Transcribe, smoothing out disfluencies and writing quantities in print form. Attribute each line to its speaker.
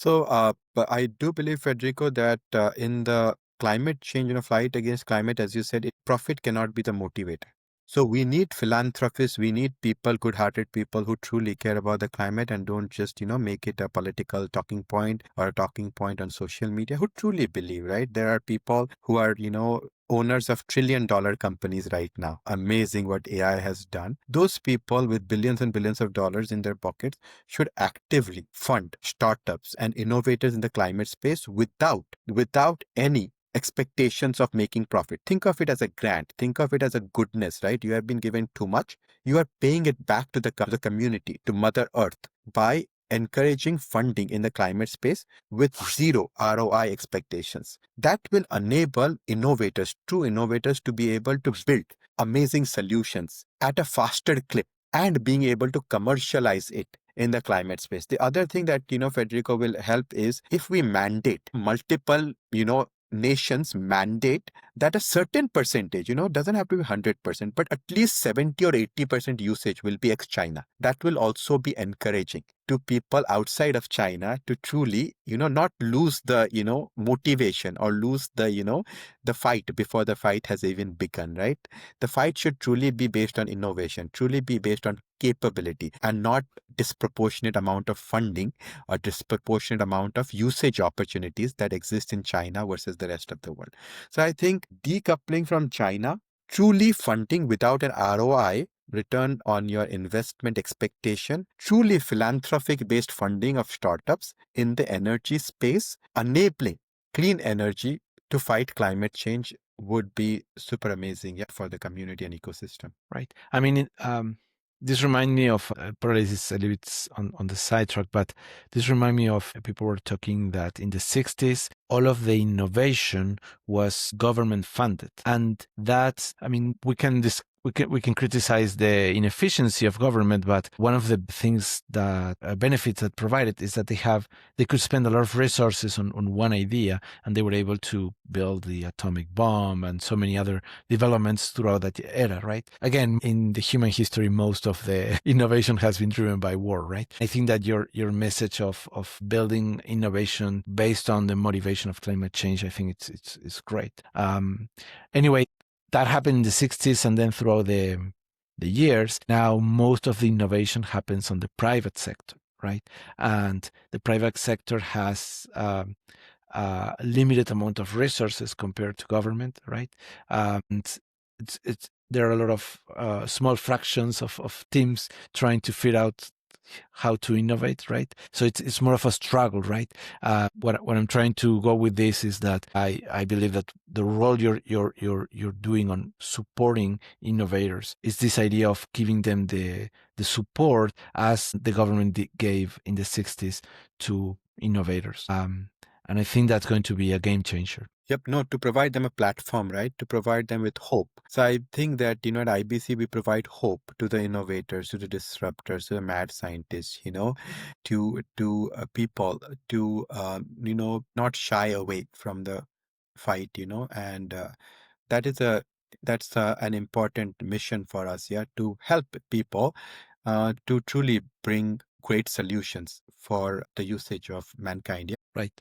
Speaker 1: But I do believe, Federico, that in the climate change, fight against climate, as you said, profit cannot be the motivator. So we need philanthropists, we need people, good-hearted people who truly care about the climate and don't just, make it a political talking point or a talking point on social media, who truly believe, right? There are people who are, owners of trillion-dollar companies right now. Amazing what AI has done. Those people with billions and billions of dollars in their pockets should actively fund startups and innovators in the climate space without any expectations of making profit. Think of it as a grant. Think of it as a goodness, right? You have been given too much. You are paying it back to the community, to Mother Earth, by encouraging funding in the climate space with zero ROI expectations. That will enable innovators, true innovators, to be able to build amazing solutions at a faster clip and being able to commercialize it in the climate space. The other thing that, Federico, will help is if we mandate multiple, nations mandate that a certain percentage, doesn't have to be 100%, but at least 70 or 80% usage will be ex-China. That will also be encouraging to people outside of China to truly, not lose the, motivation or lose the, the fight before the fight has even begun, right? The fight should truly be based on innovation, truly be based on capability and not disproportionate amount of funding or disproportionate amount of usage opportunities that exist in China versus the rest of the world. So I think decoupling from China, truly funding without an ROI, return on your investment expectation, truly philanthropic based funding of startups in the energy space, enabling clean energy to fight climate change would be super amazing, yeah, for the community and ecosystem.
Speaker 2: Right. I mean, this reminds me of, probably this is a little bit on the sidetrack, but this reminds me of people were talking that in the 60s, all of the innovation was government funded. And that, I mean, we can criticize the inefficiency of government, but one of the things that benefits that provided is that they could spend a lot of resources on one idea, and they were able to build the atomic bomb and so many other developments throughout that era, right? Again, in the human history, most of the innovation has been driven by war, right? I think that your message of building innovation based on the motivation of climate change, I think it's great. Anyway, that happened in the 60s, and then throughout the years, now most of the innovation happens on the private sector, right? And the private sector has a limited amount of resources compared to government, right? And there are a lot of small fractions of teams trying to figure out how to innovate, right? So it's more of a struggle, right? What I'm trying to go with this is that I believe that the role you're doing on supporting innovators is this idea of giving them the support as the government gave in the 60s to innovators. And I think that's going to be a game changer.
Speaker 1: Yep, no, to provide them a platform, right? To provide them with hope. So I think that, at IBC, we provide hope to the innovators, to the disruptors, to the mad scientists, to people to, not shy away from the fight, and that's an important mission for us, yeah, to help people to truly bring great solutions for the usage of mankind. Yeah.
Speaker 2: Right.